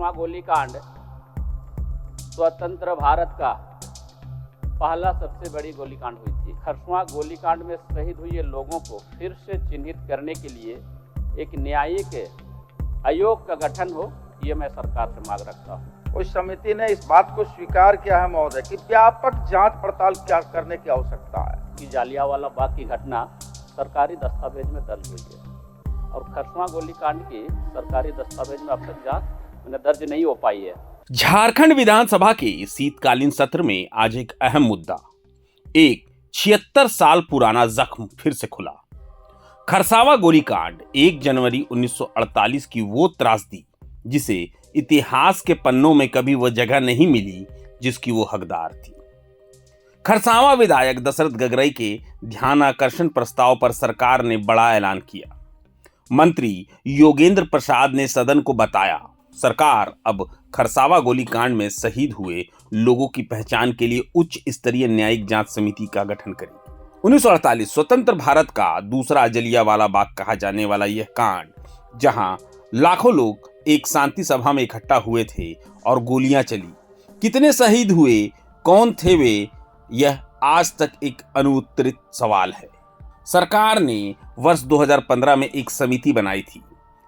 खरसवां गोलीकांड स्वतंत्र भारत का पहला सबसे बड़ी गोलीकांड हुई थी। खरसवां गोलीकांड में शहीद हुए लोगों को फिर से चिन्हित करने के लिए एक न्यायिक आयोग का गठन हो, ये मैं सरकार से मांग रखता हूँ। उस समिति ने इस बात को स्वीकार किया है महोदय कि व्यापक जांच पड़ताल क्या करने की आवश्यकता है कि जालियांवाला बाग की घटना सरकारी दस्तावेज में दर्ज हुई है और खरसवां गोलीकांड की सरकारी दस्तावेज में अब तक जांच दर्ज नहीं हो पाई है। झारखंड विधानसभा के शीतकालीन सत्र में आज एक अहम मुद्दा, एक 76 साल पुराना जख्म फिर से खुला। खरसावा गोलीकांड 1 जनवरी 1948 की वो त्रासदी जिसे इतिहास के पन्नों में कभी वह जगह नहीं मिली जिसकी वो हकदार थी। खरसावा विधायक दशरथ गगरई के ध्यानाकर्षण प्रस्ताव पर सरकार ने बड़ा ऐलान किया। मंत्री योगेंद्र प्रसाद ने सदन को बताया, सरकार अब खरसावा गोलीकांड में शहीद हुए लोगों की पहचान के लिए उच्च स्तरीय न्यायिक जांच समिति का गठन करेगी। 1948 स्वतंत्र भारत का दूसरा जलियांवाला बाग कहा जाने वाला यह कांड, जहां लाखों लोग एक शांति सभा में इकट्ठा हुए थे और गोलियां चली, कितने शहीद हुए, कौन थे वे, यह आज तक एक अनुत्तरित सवाल है। सरकार ने वर्ष 2015 में एक समिति बनाई थी।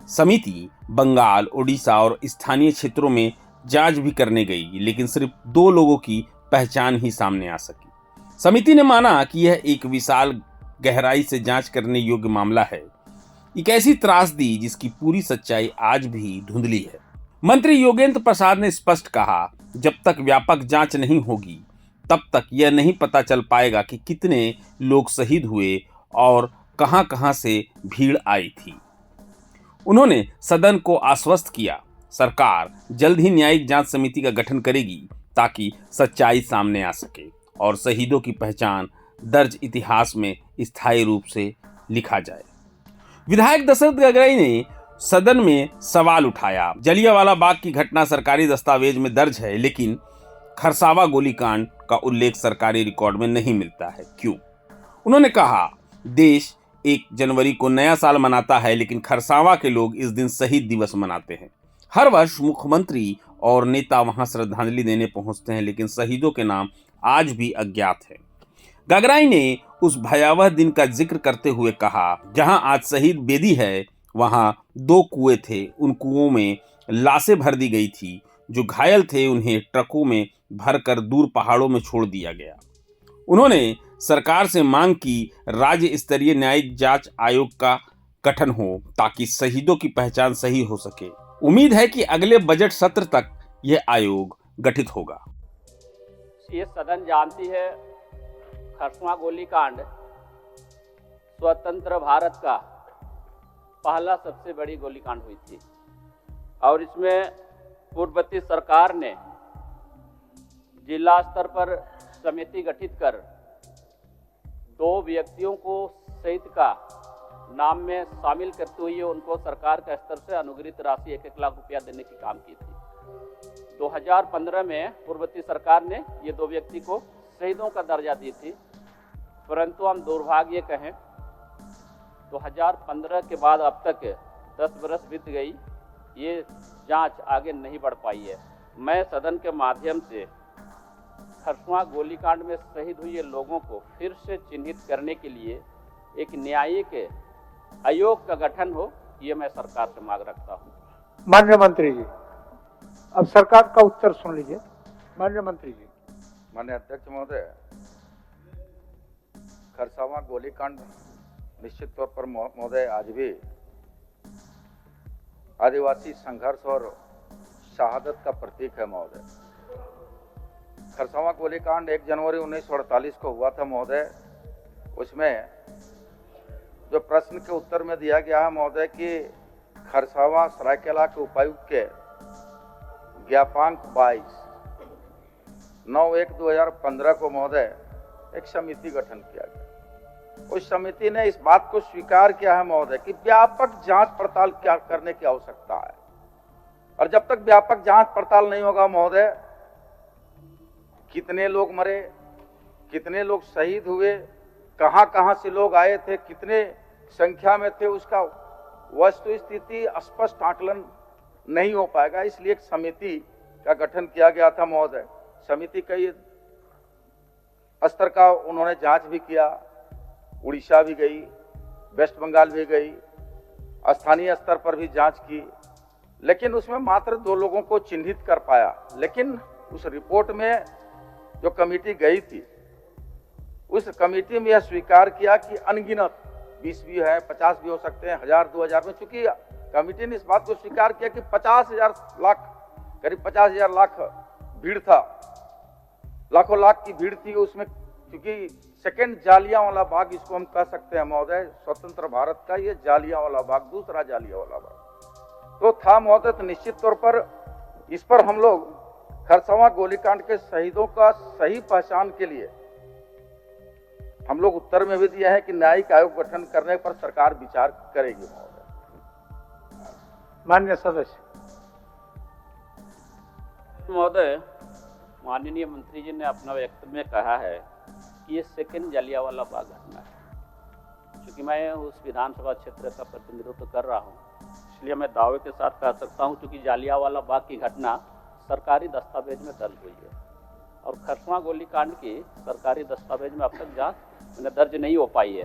समिति बंगाल, ओडिशा और स्थानीय क्षेत्रों में जांच भी करने गई, लेकिन सिर्फ 2 लोगों की पहचान ही सामने आ सकी। समिति ने माना कि यह एक विशाल गहराई से जांच करने योग्य मामला है, एक ऐसी त्रासदी जिसकी पूरी सच्चाई आज भी धुंधली है। मंत्री योगेंद्र प्रसाद ने स्पष्ट कहा, जब तक व्यापक जांच नहीं होगी तब तक यह नहीं पता चल पाएगा कि कितने लोग शहीद हुए और कहां-कहां से भीड़ आई थी। उन्होंने सदन को आश्वस्त किया, सरकार जल्द ही न्यायिक जांच समिति का गठन करेगी ताकि सच्चाई सामने आ सके और शहीदों की पहचान दर्ज इतिहास में स्थायी रूप से लिखा जाए। विधायक दशरथ गगरई ने सदन में सवाल उठाया, जलियांवाला बाग की घटना सरकारी दस्तावेज में दर्ज है, लेकिन खरसावा गोलीकांड का उल्लेख सरकारी रिकॉर्ड में नहीं मिलता है, क्यों? उन्होंने कहा, देश 1 जनवरी को नया साल मनाता है, लेकिन खरसावा के लोग इस दिन शहीद दिवस मनाते हैं। हर वर्ष मुख्यमंत्री और नेता वहां श्रद्धांजलि देने पहुंचते हैं, लेकिन शहीदों के नाम आज भी अज्ञात है। गगराई ने उस भयावह दिन का जिक्र करते हुए कहा, जहां आज शहीद बेदी है वहां 2 कुएं थे, उन कुओं में लाशें भर दी गई थी। जो घायल थे उन्हें ट्रकों में भरकर दूर पहाड़ों में छोड़ दिया गया। उन्होंने सरकार से मांग की राज्य स्तरीय न्यायिक जांच आयोग का गठन हो ताकि शहीदों की पहचान सही हो सके। उम्मीद है कि अगले बजट सत्र तक यह आयोग गठित होगा। ये सदन जानती है, खरसवां गोलीकांड स्वतंत्र भारत का पहला सबसे बड़ी गोलीकांड हुई थी और इसमें पूर्ववर्ती सरकार ने जिला स्तर पर समिति गठित कर 2 व्यक्तियों को शहीद का नाम में शामिल करते हुए उनको सरकार के स्तर से अनुग्रहित राशि 1-1 लाख रुपया देने की काम की थी। 2015 में पूर्ववर्ती सरकार ने ये 2 व्यक्ति को शहीदों का दर्जा दी थी, परंतु हम दुर्भाग्य कहें 2015 के बाद अब तक 10 बरस बीत गई, ये जांच आगे नहीं बढ़ पाई है। मैं सदन के माध्यम से खरसवां गोलीकांड में शहीद हुए लोगों को फिर से चिन्हित करने के लिए एक न्यायिक आयोग का गठन हो, ये मैं सरकार से मांग रखता हूँ। माननीय मंत्री जी, अब सरकार का उत्तर सुन लीजिए। माननीय मंत्री जी। माननीय अध्यक्ष महोदय, खरसावा गोलीकांड निश्चित तौर पर महोदय आज भी आदिवासी संघर्ष और शहादत का प्रतीक है महोदय। खरसावा गोलीकांड 1 जनवरी 1948 को हुआ था महोदय। उसमें जो प्रश्न के उत्तर में दिया गया है महोदय कि खरसावा सरायकेला के उपायुक्त के ज्ञापांक 22/9/2015 को महोदय एक समिति गठन किया गया। उस समिति ने इस बात को स्वीकार किया है महोदय कि व्यापक जांच पड़ताल क्या करने की आवश्यकता है और जब तक व्यापक जांच पड़ताल नहीं होगा महोदय, कितने लोग मरे, कितने लोग शहीद हुए, कहां से लोग आए थे, कितने संख्या में थे, उसका वस्तु स्थिति स्पष्ट आकलन नहीं हो पाएगा। इसलिए एक समिति का गठन किया गया था महोदय। समिति कई स्तर का उन्होंने जांच भी किया, उड़ीसा भी गई, वेस्ट बंगाल भी गई, स्थानीय स्तर पर भी जांच की, लेकिन उसमें मात्र 2 लोगों को चिन्हित कर पाया। लेकिन उस रिपोर्ट में जो कमेटी गई थी, उस कमेटी में यह स्वीकार किया कि अनगिनत 20 भी है, 50 भी हो सकते हैं, 1000 2000 में, चूंकि कमेटी ने इस बात को स्वीकार किया कि 50,000 लाख, करीब 50,000 लाख भीड़ था, लाखों लाख की भीड़ थी उसमें। क्योंकि सेकंड जालियांवाला बाग इसको हम कह सकते हैं महोदय, स्वतंत्र भारत का ये जालियांवाला बाग, दूसरा जालियांवाला बाग तो था महोदय। तो निश्चित तौर पर इस पर हम लोग खरसावां गोलीकांड के शहीदों का सही पहचान के लिए हम लोग उत्तर में भी दिया है कि न्यायिक आयोग गठन करने पर सरकार विचार करेगी महोदय। माननीय सदस्य महोदय, माननीय मंत्री जी ने अपना वक्तव्य में कहा है कि ये सेकंड जालियांवाला बाग घटना है। क्योंकि मैं उस विधानसभा क्षेत्र का प्रतिनिधित्व कर रहा हूँ, इसलिए मैं दावे के साथ कह सकता हूँ क्योंकि जालियांवाला बाग की घटना सरकारी दस्तावेज में दर्ज हुई है और खरसावां गोलीकांड की सरकारी दस्तावेज में अब तक जांच दर्ज नहीं हो पाई है।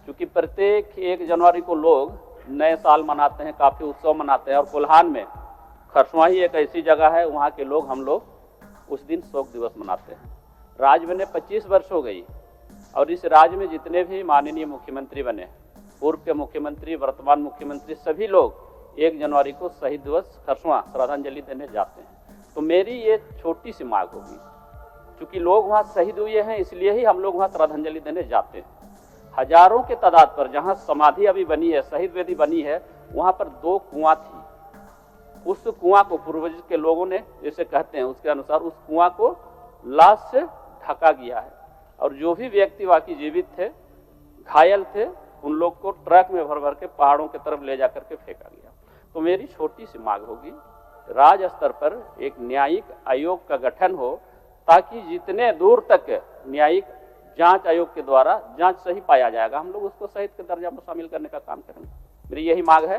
क्योंकि प्रत्येक 1 जनवरी को लोग नए साल मनाते हैं, काफ़ी उत्सव मनाते हैं और कोल्हान में खरसावां ही एक ऐसी जगह है, वहाँ के लोग, हम लोग उस दिन शोक दिवस मनाते हैं। राज्य बने 25 वर्ष हो गई और इस राज्य में जितने भी माननीय मुख्यमंत्री बने, पूर्व के मुख्यमंत्री, वर्तमान मुख्यमंत्री, सभी लोग 1 जनवरी को शहीद दिवस खरसावां श्रद्धांजलि देने जाते हैं। तो मेरी ये छोटी सी मांग होगी, क्योंकि लोग वहाँ शहीद हुए हैं इसलिए ही हम लोग वहाँ श्रद्धांजलि देने जाते हैं। हजारों के तादाद पर जहाँ समाधि अभी बनी है, शहीद वेदी बनी है, वहाँ पर 2 कुआं थी। उस कुआं को पूर्वज के लोगों ने जैसे कहते हैं उसके अनुसार उस कुआं को लाश से ढका गया है और जो भी व्यक्ति बाकी जीवित थे, घायल थे, उन लोग को ट्रक में भर भर के पहाड़ों की तरफ ले जाकर के फेंका गया। तो मेरी छोटी सी मांग होगी, राज्य स्तर पर एक न्यायिक आयोग का गठन हो ताकि जितने दूर तक न्यायिक जांच आयोग के द्वारा जांच सही पाया जाएगा, हम लोग उसको शहीद के दर्जा में शामिल करने का काम करेंगे। मेरी यही मांग है।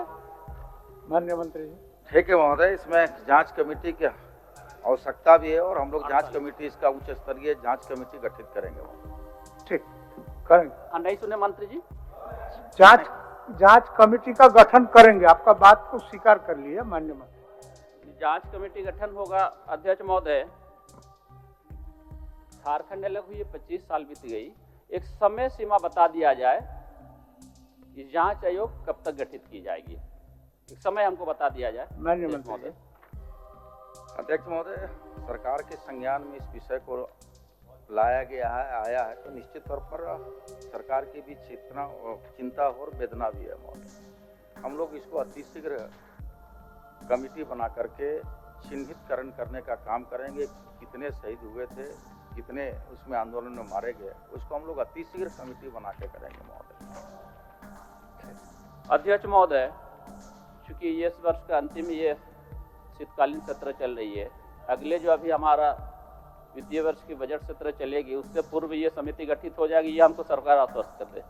माननीय मंत्री जी। ठीक है महोदय, इसमें जांच कमेटी की आवश्यकता भी है और हम लोग जांच कमेटी, इसका उच्च स्तरीय जांच कमेटी गठित करेंगे महोदय। ठीक, करेंगे। नहीं सुने मंत्री जी? जांच कमेटी का गठन करेंगे, आपका बात को स्वीकार कर लिया माननीय मंत्री। जांच कमेटी गठन होगा। अध्यक्ष महोदय, झारखंड अलग हुई 25 साल बीत गई, एक समय सीमा बता दिया जाए कि जांच आयोग कब तक गठित की जाएगी, एक समय हमको बता दिया जाए। माननीय मंत्री। अध्यक्ष महोदय, सरकार के संज्ञान में इस विषय को लाया गया है, आया है, तो निश्चित तौर पर सरकार की भी चिंता और वेदना भी है महोदय। हम लोग इसको अतिशीघ्र कमेटी बना करके चिन्हितकरण करने का काम करेंगे। कितने शहीद हुए थे, कितने उसमें आंदोलन में मारे गए, उसको हम लोग अतिशीघ्र कमेटी बना के करेंगे महोदय। अध्यक्ष महोदय, चूंकि ये इस वर्ष का अंतिम ये शीतकालीन सत्र चल रही है, अगले जो अभी हमारा वित्तीय वर्ष की बजट सत्र चलेगी उससे पूर्व ये समिति गठित हो जाएगी, ये हमको सरकार आश्वस्त कर दे।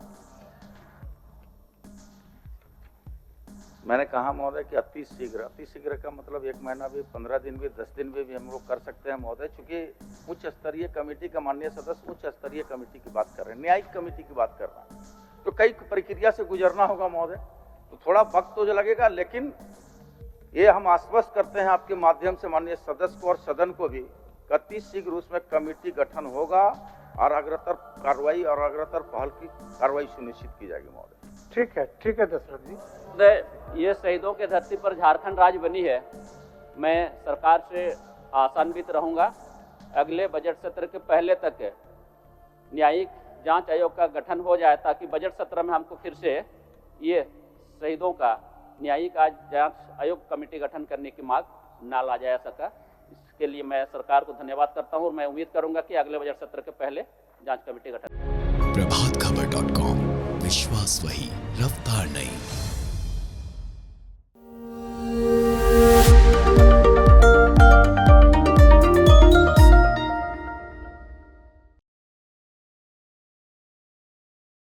मैंने कहा महोदय कि अतिशीघ्र का मतलब 1 महीना भी, 15 दिन भी, 10 दिन भी हम लोग कर सकते हैं महोदय। चूंकि उच्च स्तरीय कमेटी का माननीय सदस्य उच्च स्तरीय कमेटी की बात कर रहे हैं, न्यायिक कमेटी की बात कर रहे हैं, तो कई प्रक्रिया से गुजरना होगा महोदय, तो थोड़ा वक्त तो लगेगा। लेकिन ये हम आश्वस्त करते हैं आपके माध्यम से माननीय सदस्य को और सदन को भी, अति शीघ्र उसमें कमेटी गठन होगा और अग्रतर कार्रवाई और अग्रतर पहल की कार्रवाई सुनिश्चित की जाएगी महोदय। ठीक है दशरथ जी। ये शहीदों के धरती पर झारखंड राज्य बनी है, मैं सरकार से आशान्वित रहूंगा अगले बजट सत्र के पहले तक न्यायिक जांच आयोग का गठन हो जाए, ताकि बजट सत्र में हमको फिर से ये शहीदों का न्यायिक जांच आयोग कमेटी गठन करने की मांग ना ला जा सका। इसके लिए मैं सरकार को धन्यवाद करता हूं और मैं उम्मीद करूंगा कि अगले बजट सत्र के पहले जांच कमेटी गठन। प्रभातखबर.com, विश्वास वही, रफ्तार नहीं।